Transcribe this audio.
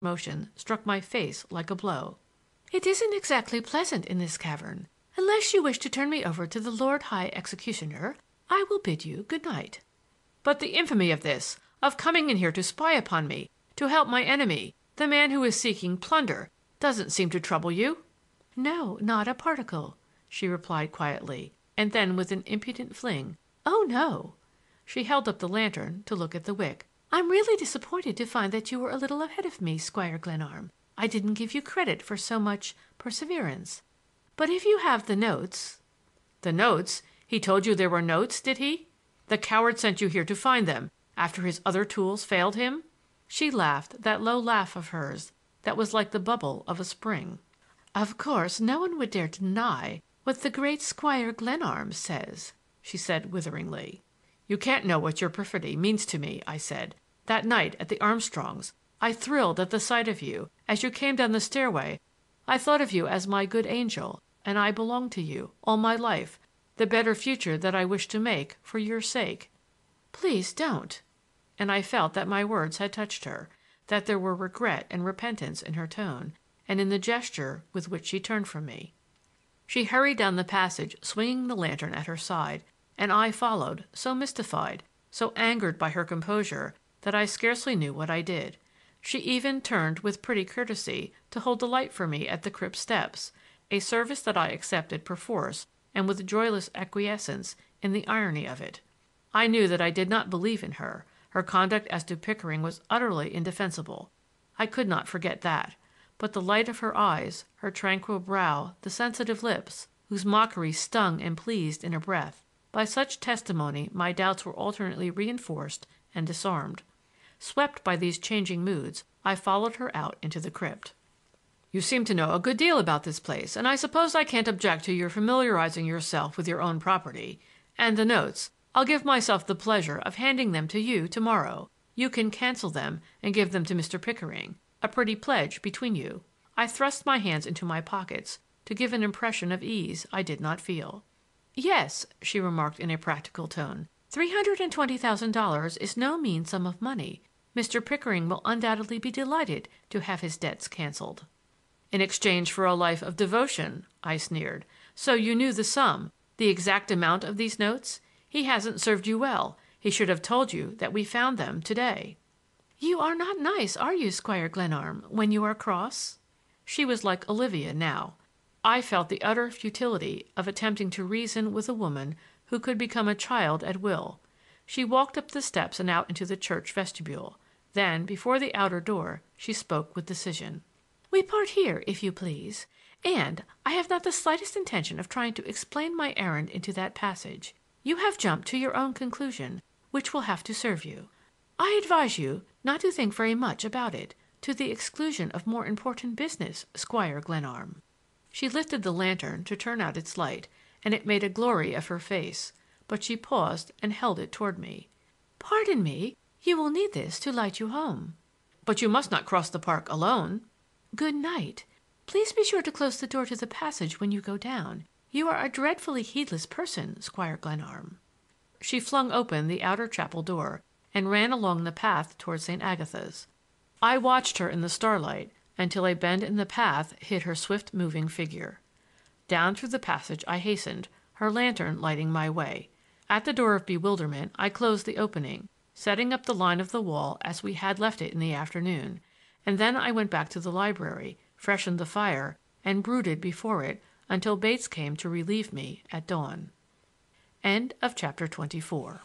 motion struck my face like a blow. "It isn't exactly pleasant in this cavern. Unless you wish to turn me over to the Lord High Executioner, I will bid you good night." "But the infamy of this, of coming in here to spy upon me, to help my enemy, the man who is seeking plunder, doesn't seem to trouble you?" "No, not a particle," she replied quietly, and then with an impudent fling, "Oh, no!" She held up the lantern to look at the wick. "I'm really disappointed to find that you were a little ahead of me, Squire Glenarm. I didn't give you credit for so much perseverance. But if you have the notes—" "The notes? He told you there were notes, did he? The coward sent you here to find them, after his other tools failed him?" She laughed, that low laugh of hers that was like the bubble of a spring. "Of course no one would dare deny what the great Squire Glenarm says," she said witheringly. "You can't know what your perfidy means to me," I said. "That night at the Armstrongs' I thrilled at the sight of you. As you came down the stairway I thought of you as my good angel, and I belong to you, all my life, the better future that I wish to make for your sake." "Please don't." And I felt that my words had touched her, that there were regret and repentance in her tone, and in the gesture with which she turned from me. She hurried down the passage, swinging the lantern at her side, and I followed, so mystified, so angered by her composure that I scarcely knew what I did. She even turned with pretty courtesy to hold the light for me at the crypt steps, a service that I accepted perforce and with joyless acquiescence in the irony of it. I knew that I did not believe in her. Her conduct as to Pickering was utterly indefensible. I could not forget that. But the light of her eyes, her tranquil brow, the sensitive lips, whose mockery stung and pleased in a breath, by such testimony my doubts were alternately reinforced and disarmed. Swept by these changing moods, I followed her out into the crypt. "You seem to know a good deal about this place, and I suppose I can't object to your familiarizing yourself with your own property. And the notes, I'll give myself the pleasure of handing them to you to-morrow. You can cancel them and give them to Mr. Pickering. A pretty pledge between you." I thrust my hands into my pockets to give an impression of ease I did not feel. "Yes," she remarked in a practical tone, $320,000 is no mean sum of money. Mr. Pickering will undoubtedly be delighted to have his debts canceled." "In exchange for a life of devotion," I sneered. "So you knew the sum, the exact amount of these notes? He hasn't served you well. He should have told you that we found them today." "You are not nice, are you, Squire Glenarm, when you are cross?" She was like Olivia now. I felt the utter futility of attempting to reason with a woman who could become a child at will. She walked up the steps and out into the church vestibule. Then, before the outer door, she spoke with decision. "We part here, if you please. And I have not the slightest intention of trying to explain my errand into that passage. You have jumped to your own conclusion, which will have to serve you. I advise you not to think very much about it, to the exclusion of more important business, Squire Glenarm." She lifted the lantern to turn out its light, and it made a glory of her face, but she paused and held it toward me. "Pardon me, you will need this to light you home." "But you must not cross the park alone." "Good night. Please be sure to close the door to the passage when you go down. You are a dreadfully heedless person, Squire Glenarm." She flung open the outer chapel door and ran along the path toward St. Agatha's. I watched her in the starlight until a bend in the path hid her swift-moving figure. Down through the passage I hastened, her lantern lighting my way. At the door of bewilderment I closed the opening, setting up the line of the wall as we had left it in the afternoon, and then I went back to the library, freshened the fire, and brooded before it until Bates came to relieve me at dawn. End of chapter 24.